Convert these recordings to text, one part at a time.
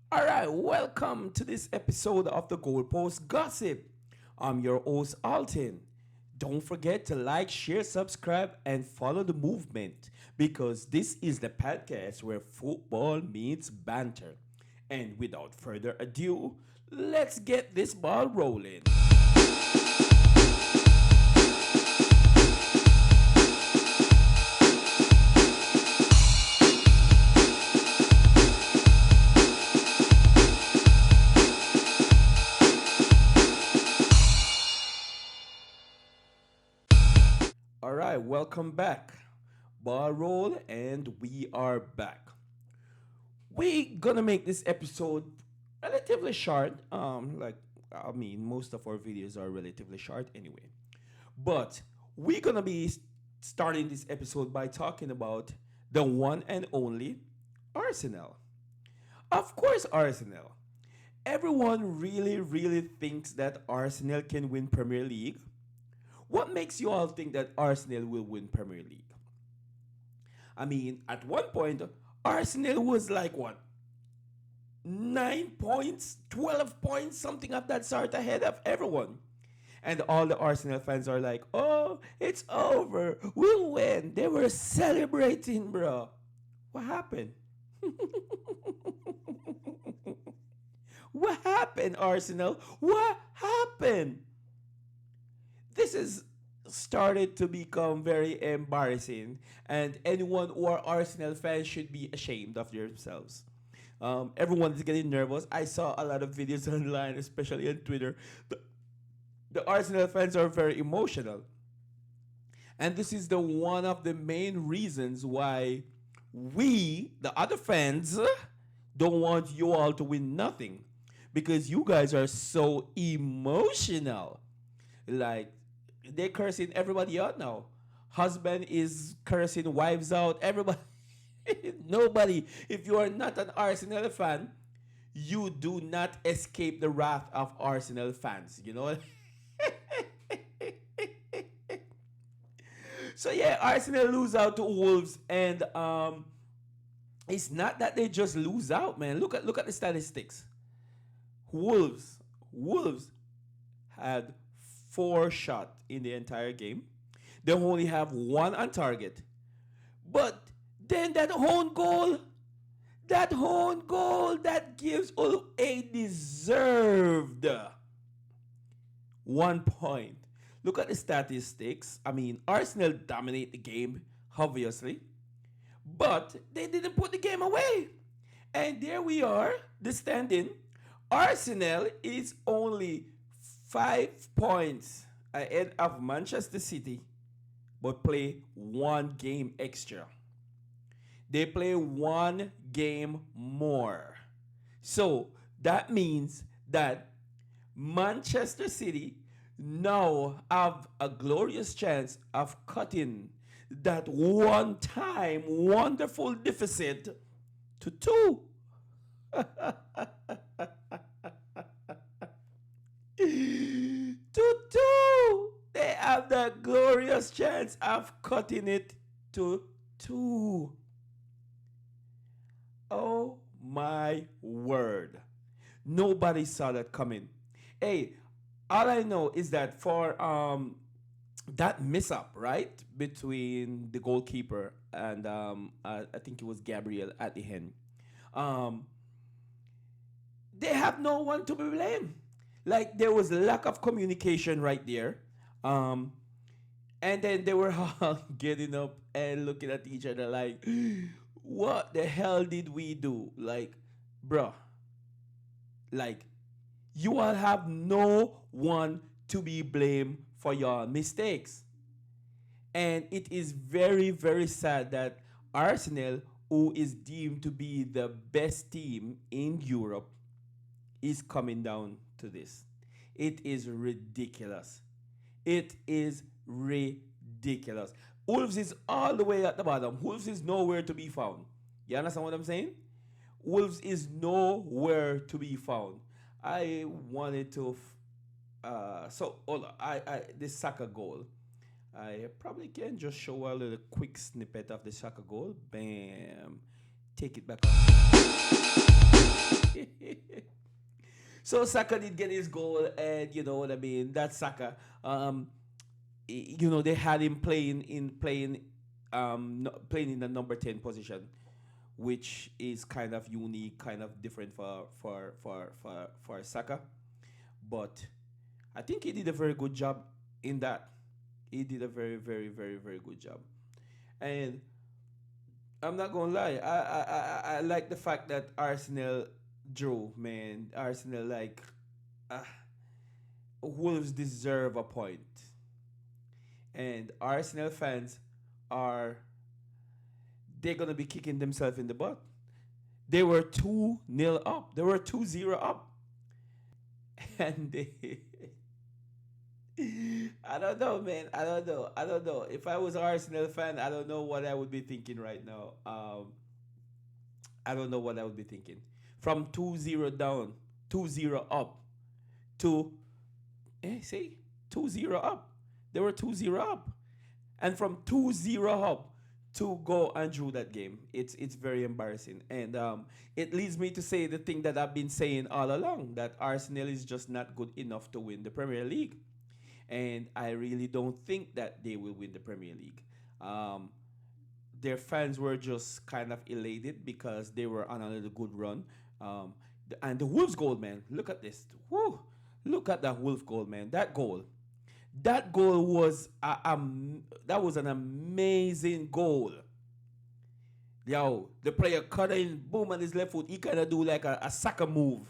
All right, welcome to this episode of the Goalpost Gossip. I'm your host, Alton. Don't forget to like, share, subscribe, and follow the movement because this is the podcast where football meets banter. And without further ado, let's get this ball rolling. All right, welcome back. Ball roll, and we are back. We gonna make this episode relatively short. Most of our videos are relatively short anyway. But we're gonna be starting this episode by talking about the one and only Arsenal. Of course, Arsenal. Everyone really, really thinks that Arsenal can win Premier League. What makes you all think that Arsenal will win Premier League? I mean, at one point, Arsenal was like what, 9 points, 12 points, something of that sort ahead of everyone. And all the Arsenal fans are like, oh, it's over. We'll win. They were celebrating, bro. What happened? What happened, Arsenal? What happened? This is started to become very embarrassing, and anyone who are Arsenal fans should be ashamed of themselves. Everyone is getting nervous. I saw a lot of videos online, especially on Twitter. The Arsenal fans are very emotional, and this is the one of the main reasons why we, the other fans, don't want you all to win nothing because you guys are so emotional. Like they cursing everybody out now. Husband is cursing wives out. Everybody, nobody. If you are not an Arsenal fan, you do not escape the wrath of Arsenal fans. You know. So yeah, Arsenal lose out to Wolves, and it's not that they just lose out, man. Look at the statistics. Wolves had four shots in the entire game. They only have one on target. But then that own goal that gives all a deserved 1 point. Look at the statistics. I mean, Arsenal dominate the game, obviously, but they didn't put the game away. And there we are, the standing. Arsenal is only 5 points ahead of Manchester City, but play one game extra. They play one game more. So that means that Manchester City now have a glorious chance of cutting that one time wonderful deficit to two. To two. They have the glorious chance of cutting it to two. Oh my word. Nobody saw that coming. Hey, all I know is that for that miss up, right, between the goalkeeper and I think it was Gabriel at the end. Um, they have no one to be blamed. Like there was lack of communication right there. Um, and then they were all getting up and looking at each other like, what the hell did we do? Like, bruh, like, you all have no one to be blamed for your mistakes. And it is very, very sad that Arsenal, who is deemed to be the best team in Europe, is coming down to this. It is ridiculous. It is ridiculous. Wolves is all the way at the bottom. Wolves is nowhere to be found. You understand what I'm saying? Wolves is nowhere to be found. I wanted to. So hold on. This Saka goal. I probably can just show a little quick snippet of the Saka goal. Bam. Take it back up. So Saka did get his goal, and you know what I mean. That's Saka. Um, you know they had him playing in the number 10 position, which is kind of unique, kind of different for Saka. But I think he did a very good job in that. He did a very, very, very, very good job. And I'm not gonna lie, I like the fact that Arsenal drew, man. Arsenal uh, Wolves deserve a point, and Arsenal fans are they're gonna be kicking themselves in the butt. They were 2-0 up. They were 2-0 up, and they I don't know, man. I don't know. I don't know. If I was an Arsenal fan, I don't know what I would be thinking right now. I don't know what I would be thinking. From 2-0 down, 2-0 up to, see, 2-0 up. They were 2-0 up. And from 2-0 up to go and drew that game, it's very embarrassing. And it leads me to say the thing that I've been saying all along, that Arsenal is just not good enough to win the Premier League. And I really don't think that they will win the Premier League. Um, their fans were just kind of elated because they were on another good run. And the Wolves goal, man, look at this. Woo! Look at that Wolf goal, man. That goal was that was an amazing goal. Yo, the player cut in, boom, on his left foot. He kind of do like a soccer move.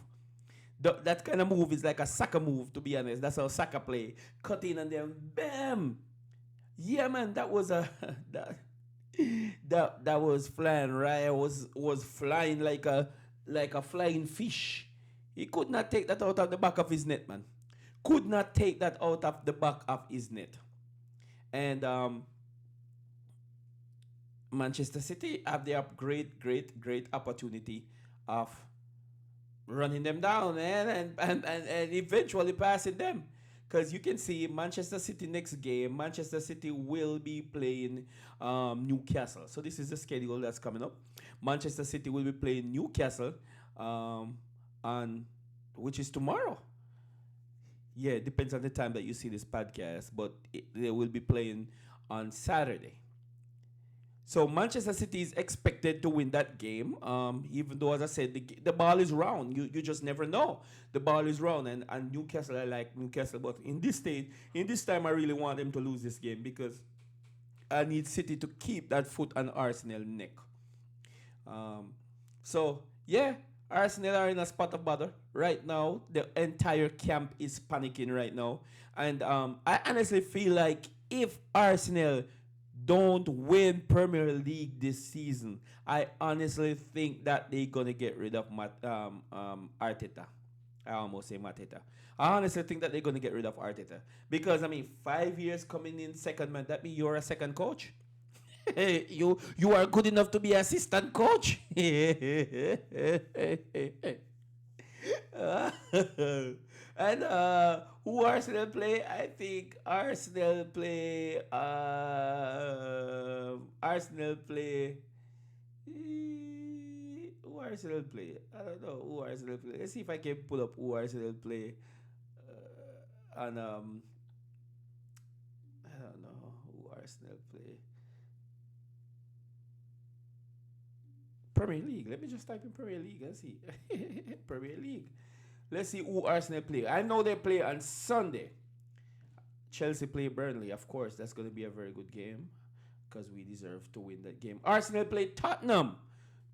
That kind of move is like a soccer move, to be honest. That's how soccer play. Cut in and then bam. Yeah, man, that was a that was flying right. Was flying like a flying fish. He could not take that out of the back of his net, man. Could not take that out of the back of his net. And Manchester City have the great opportunity of running them down, man, and eventually passing them. Because you can see Manchester City next game, Manchester City will be playing Newcastle. So this is the schedule that's coming up. Manchester City will be playing Newcastle on which is tomorrow. Yeah, it depends on the time that you see this podcast, but they will be playing on Saturday. So Manchester City is expected to win that game. Even though, as I said, the ball is round. You just never know. The ball is round, and Newcastle, I like Newcastle, but in this stage, in this time, I really want them to lose this game because I need City to keep that foot on Arsenal neck. Um, so yeah, Arsenal are in a spot of bother right now. The entire camp is panicking right now, and I honestly feel like if Arsenal don't win Premier League this season, I honestly think that they're gonna get rid of Arteta. I almost say Mateta. I honestly think that they're gonna get rid of Arteta because I mean, 5 years coming in second man. That means you're a second coach. You are good enough to be assistant coach. And who Arsenal play? I think Arsenal play. Who Arsenal play? I don't know who Arsenal play. Let's see if I can pull up who Arsenal play. And I don't know who Arsenal play. Premier League. Let me just type in Premier League and see. Premier League. Let's see who Arsenal play. I know they play on Sunday. Chelsea play Burnley. Of course, that's going to be a very good game because we deserve to win that game. Arsenal play Tottenham.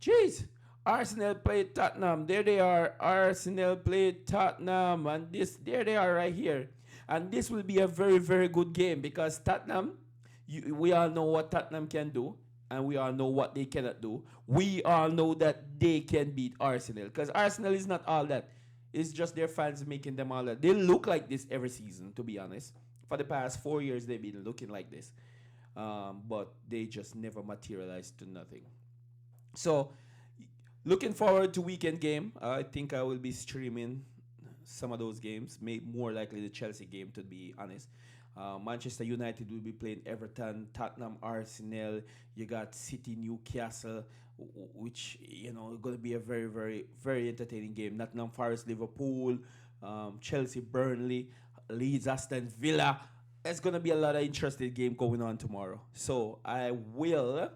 Jeez. Arsenal play Tottenham. There they are. Arsenal play Tottenham. And there they are right here. And this will be a very, very good game because Tottenham, we all know what Tottenham can do. And we all know what they cannot do. We all know that they can beat Arsenal because Arsenal is not all that. It's just their fans making them all that. They look like this every season, to be honest. For the past 4 years, they've been looking like this. But they just never materialized to nothing. So, looking forward to weekend game. I think I will be streaming some of those games. More likely the Chelsea game, to be honest. Manchester United will be playing Everton, Tottenham, Arsenal. You got City, Newcastle, which going to be a very, very, very entertaining game. Nottingham Forest, Liverpool, Chelsea, Burnley, Leeds, Aston Villa. It's going to be a lot of interesting game going on tomorrow. So I will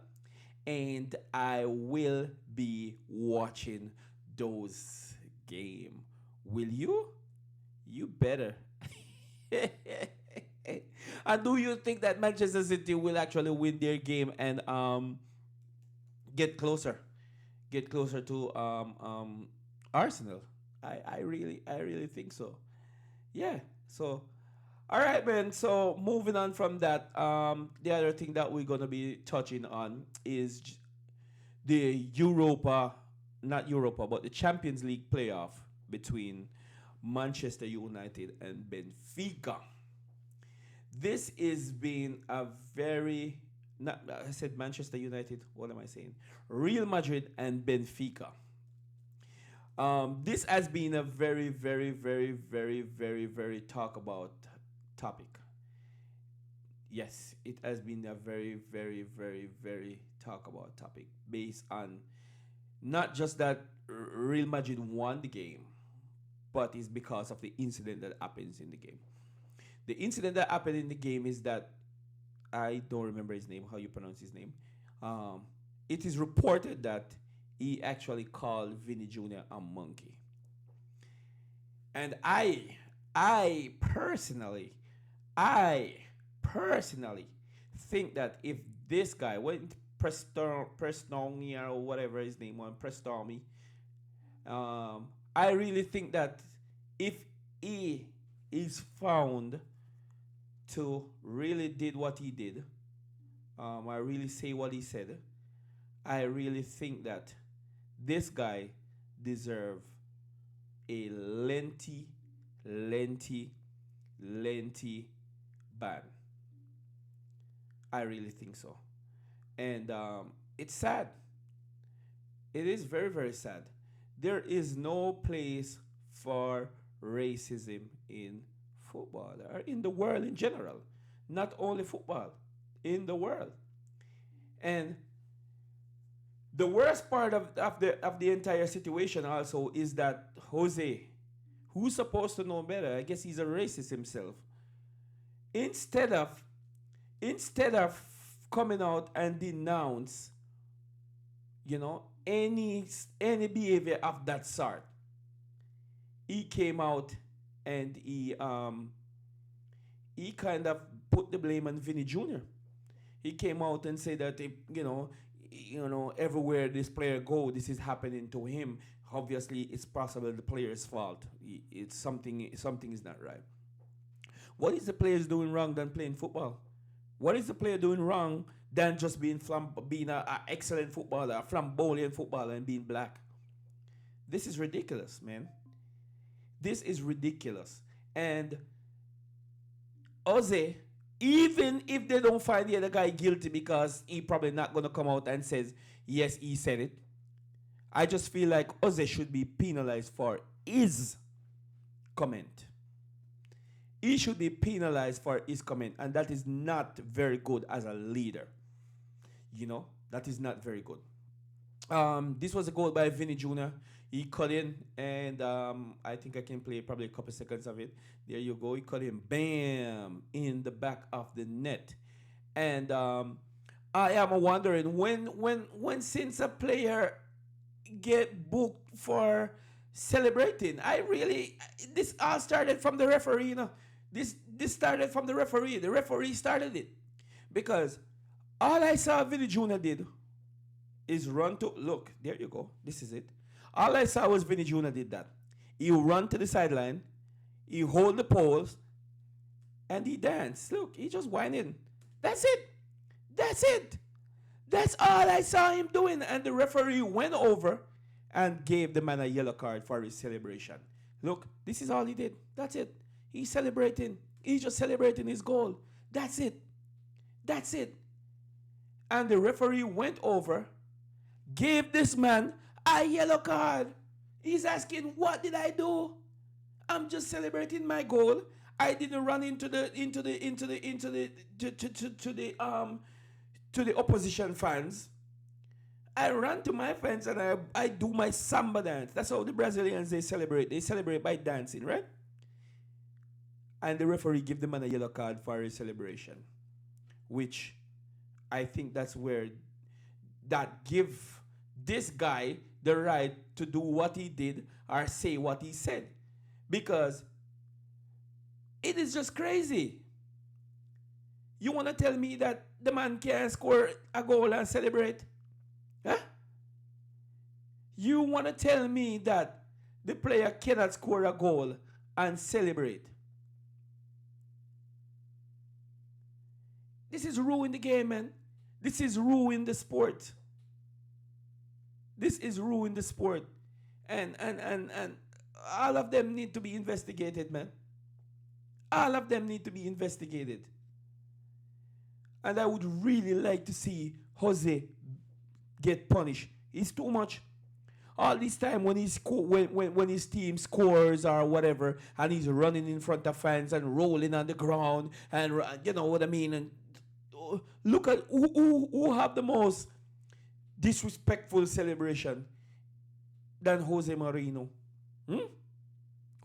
be watching those game. Will you? You better. And do you think that Manchester City will actually win their game and get closer, get closer to Arsenal? I really think so. Yeah. So all right, man. So moving on from that, the other thing that we're gonna be touching on is the Europa, not Europa, but the Champions League playoff between Manchester United and Benfica. This is being a very, not, I said Manchester United. What am I saying? Real Madrid and Benfica. This has been a very, very, very, very, very, very talk about topic. Yes, it has been a very, very, very, very talk about topic based on not just that Real Madrid won the game, but it's because of the incident that happens in the game. The incident that happened in the game is that I don't remember his name, how you pronounce his name. Um, it is reported that he actually called Vinny Jr. a monkey. And I personally, I personally think that if this guy went Prestongia or whatever his name was, Prestormy, I really think that if he is found to really did what he did, I really say what he said, I really think that this guy deserve a lengthy, lengthy ban. I really think so. And it's sad. It is very, very sad. There is no place for racism in football or in the world in general. Not only football, in the world. And the worst part of the entire situation also is that Jose, who's supposed to know better, I guess he's a racist himself. Instead of instead of coming out and denounce, any behavior of that sort, he came out and he kind of put the blame on Vinny Jr. He came out and said that everywhere this player go, this is happening to him. Obviously, it's possible the player's fault. It's something is not right. What is the players doing wrong than playing football? What is the player doing wrong than just being a excellent footballer, a flamboyant footballer, and being black? This is ridiculous, man. This is ridiculous. And Jose, even if they don't find the other guy guilty because he probably not gonna come out and says yes, he said it. I just feel like Jose should be penalized for his comment. He should be penalized for his comment, and that is not very good as a leader. That is not very good. This was a goal by Vinny Jr. He cut in, and I think I can play probably a couple seconds of it. There you go. He cut in, bam, in the back of the net. And I am wondering when since a player get booked for celebrating, this all started from the referee. This started from the referee. The referee started it because all I saw Vinny Jr. did is run to look. There you go. This is it. All I saw was Vinny Jr. did that. He run to the sideline, he hold the poles, and he dance. Look, he just whining. That's it. That's it. That's all I saw him doing. And the referee went over and gave the man a yellow card for his celebration. Look, this is all he did. That's it. He's celebrating. He's just celebrating his goal. That's it. That's it. And the referee went over, gave this man a yellow card. He's asking, what did I do? I'm just celebrating my goal. I didn't run into the opposition fans. I ran to my fans and I do my samba dance. That's how the Brazilians they celebrate. They celebrate by dancing, right? And the referee give the man a yellow card for his celebration, which I think that's where that give this guy the right to do what he did or say what he said, because it is just crazy. You want to tell me that the man can't score a goal and celebrate? Huh? You want to tell me that the player cannot score a goal and celebrate? This is ruining the game, man. This is ruining the sport. This is ruining the sport. And all of them need to be investigated, man. All of them need to be investigated. And I would really like to see Jose get punished. It's too much. All this time when when his team scores or whatever, and he's running in front of fans and rolling on the ground, and you know what I mean. And look at who have the most disrespectful celebration than Jose Mourinho.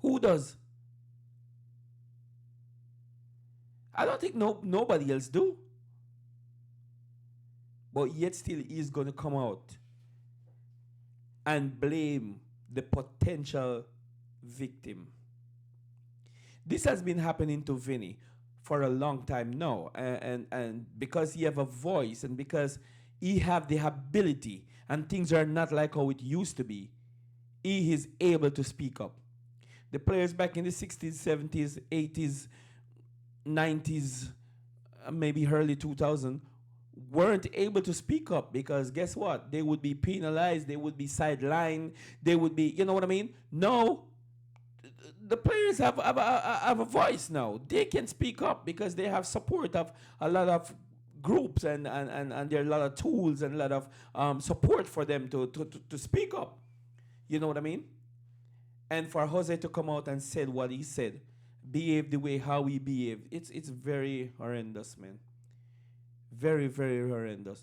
Who does? I don't think nobody else do. But yet still he's going to come out and blame the potential victim. This has been happening to Vinny for a long time now. And because he have a voice and because he have the ability and things are not like how it used to be, he is able to speak up. The players back in the 60s, 70s, 80s, 90s, maybe early 2000 weren't able to speak up because guess what? They would be penalized, they would be sidelined, they would be, you know what I mean? No, the players have a voice now. They can speak up because they have support of a lot of groups and there are a lot of tools and a lot of support for them to speak up. You know what I mean? And for Jose to come out and said what he said, behave the way how he behaved, it's very horrendous, man. Very, very horrendous.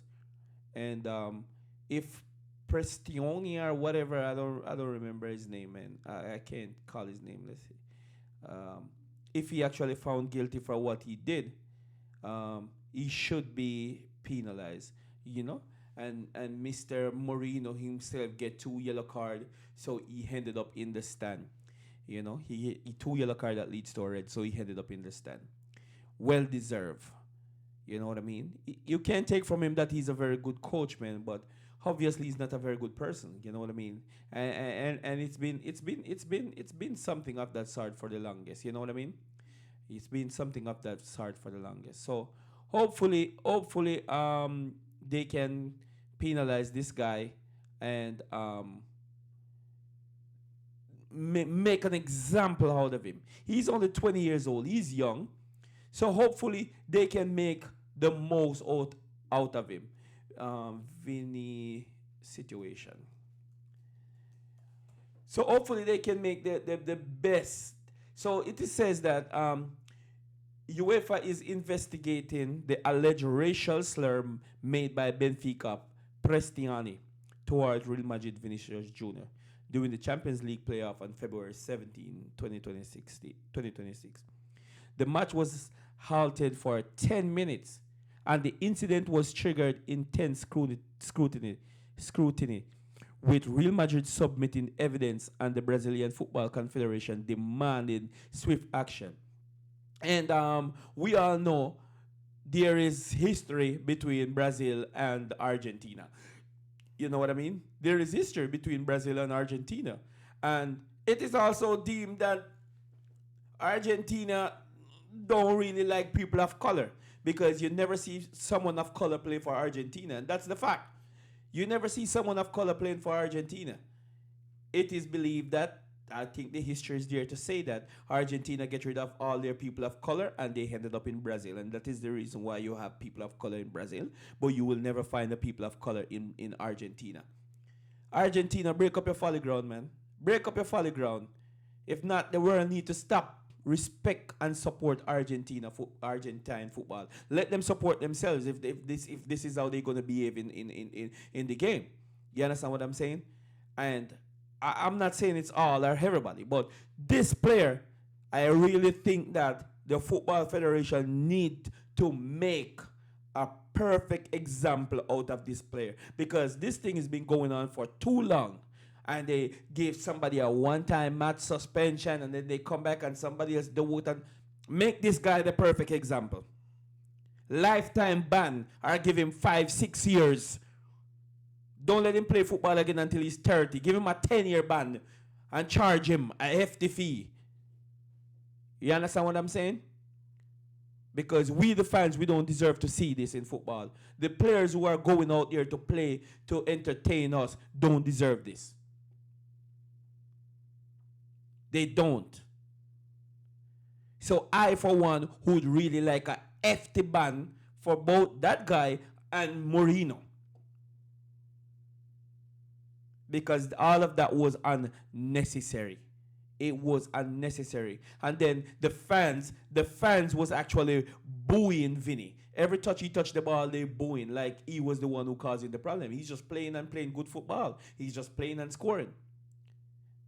And if Prestioni or whatever, I don't remember his name, man. I can't call his name. Let's see. If he actually found guilty for what he did, he should be penalized, you know. And Mr. Moreno himself get 2 yellow card, so he ended up in the stand. You know, he 2 yellow card that leads to a red, so he ended up in the stand. Well deserved. You know what I mean? You can't take from him that he's a very good coach, man, but obviously he's not a very good person. You know what I mean? And it's been something of that sort for the longest. You know what I mean? It's been something of that sort for the longest. So hopefully, they can penalize this guy and make an example out of him. He's only 20 years old. He's young. So hopefully they can make the most out of him. Vinny situation. So hopefully they can make the best. So it says that UEFA is investigating the alleged racial slur made by Benfica Prestiani towards Real Madrid Vinicius Jr. during the Champions League playoff on February 17, 2026. The match was halted for 10 minutes, and the incident was triggered intense scrutiny, with Real Madrid submitting evidence and the Brazilian Football Confederation demanding swift action. And we all know there is history between Brazil and Argentina. You know what I mean? There is history between Brazil and Argentina. And it is also deemed that Argentina don't really like people of color because you never see someone of color play for Argentina. And that's the fact. You never see someone of color playing for Argentina. It is believed that, I think the history is there to say that Argentina get rid of all their people of color and they ended up in Brazil. And that is the reason why you have people of color in Brazil, but you will never find the people of color in Argentina. Argentina, break up your folly ground, man. Break up your folly ground. If not, the world need to stop respect and support Argentine football. Let them support themselves if this is how they're gonna behave in the game. You understand what I'm saying? And I'm not saying it's all or everybody, but this player, I really think that the Football Federation need to make a perfect example out of this player because this thing has been going on for too long. And they give somebody a one-time match suspension, and then they come back and somebody else do it and make this guy the perfect example. Lifetime ban or give him 5, 6 years. Don't let him play football again until he's 30. Give him a 10-year ban and charge him a hefty fee. You understand what I'm saying? Because we, the fans, we don't deserve to see this in football. The players who are going out there to play, to entertain us, don't deserve this. They don't. So I, for one, would really like a hefty ban for both that guy and Mourinho. Because all of that was unnecessary. It was unnecessary. And then the fans was actually booing Vinny. Every touch he touched the ball, they booing like he was the one who causing the problem. He's just playing and playing good football. He's just playing and scoring.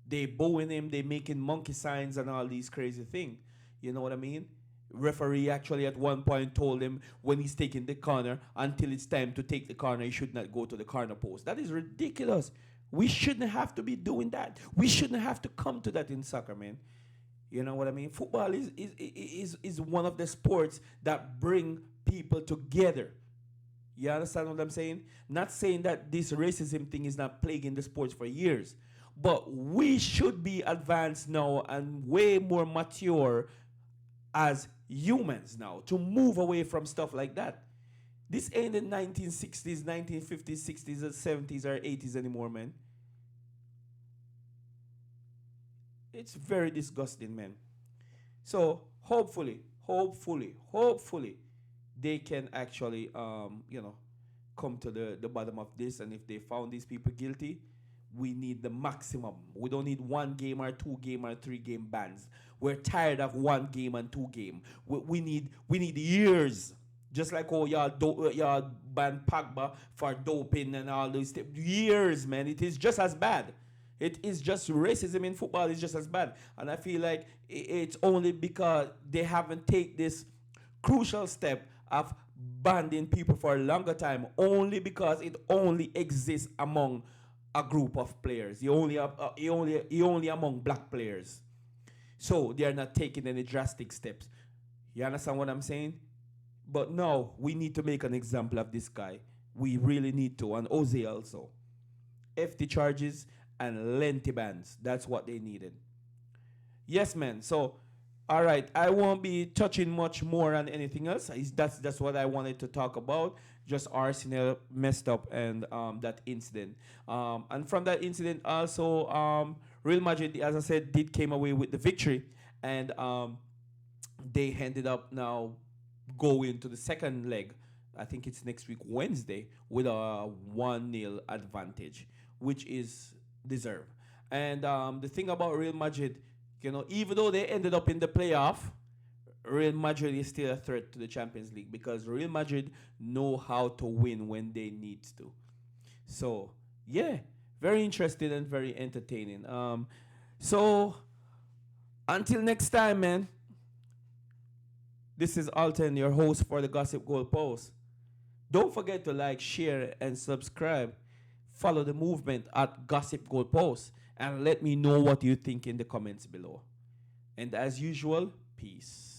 They booing him, they making monkey signs and all these crazy things. You know what I mean? Referee actually at one point told him when he's taking the corner, until it's time to take the corner, he should not go to the corner post. That is ridiculous. We shouldn't have to be doing that. We shouldn't have to come to that in soccer, man. You know what I mean? Football is one of the sports that bring people together. You understand what I'm saying? Not saying that this racism thing is not plaguing the sports for years. But we should be advanced now and way more mature as humans now to move away from stuff like that. This ain't the 1960s, 1950s, 60s, or 70s, or 80s anymore, man. It's very disgusting, man. So hopefully, they can actually, come to the bottom of this. And if they found these people guilty, we need the maximum. We don't need 1 game or 2 game or 3 game bans. We're tired of 1 game and 2 game. We need years. Just like y'all ban Pogba for doping and all those things. Years, man. It is just as bad. It is just racism in football is just as bad. And I feel like it's only because they haven't taken this crucial step of banning people for a longer time, only because it only exists among a group of players. He only among black players. So they are not taking any drastic steps. You understand what I'm saying? But no, we need to make an example of this guy. We really need to. And Jose also. FT charges and lengthy bans. That's what they needed. Yes, man. So, all right. I won't be touching much more on anything else. That's what I wanted to talk about. Just Arsenal messed up and that incident. And from that incident also, Real Madrid, as I said, came away with the victory. And they ended up now going to the second leg. I think it's next week, Wednesday, with a 1-0 advantage, which is deserved. And the thing about Real Madrid, even though they ended up in the playoff, Real Madrid is still a threat to the Champions League because Real Madrid know how to win when they need to. So, yeah, very interesting and very entertaining. So, until next time, man, this is Alton, your host for the Gossip Goal Post. Don't forget to like, share, and subscribe. Follow the movement at Gossip Goal Post and let me know what you think in the comments below. And as usual, peace.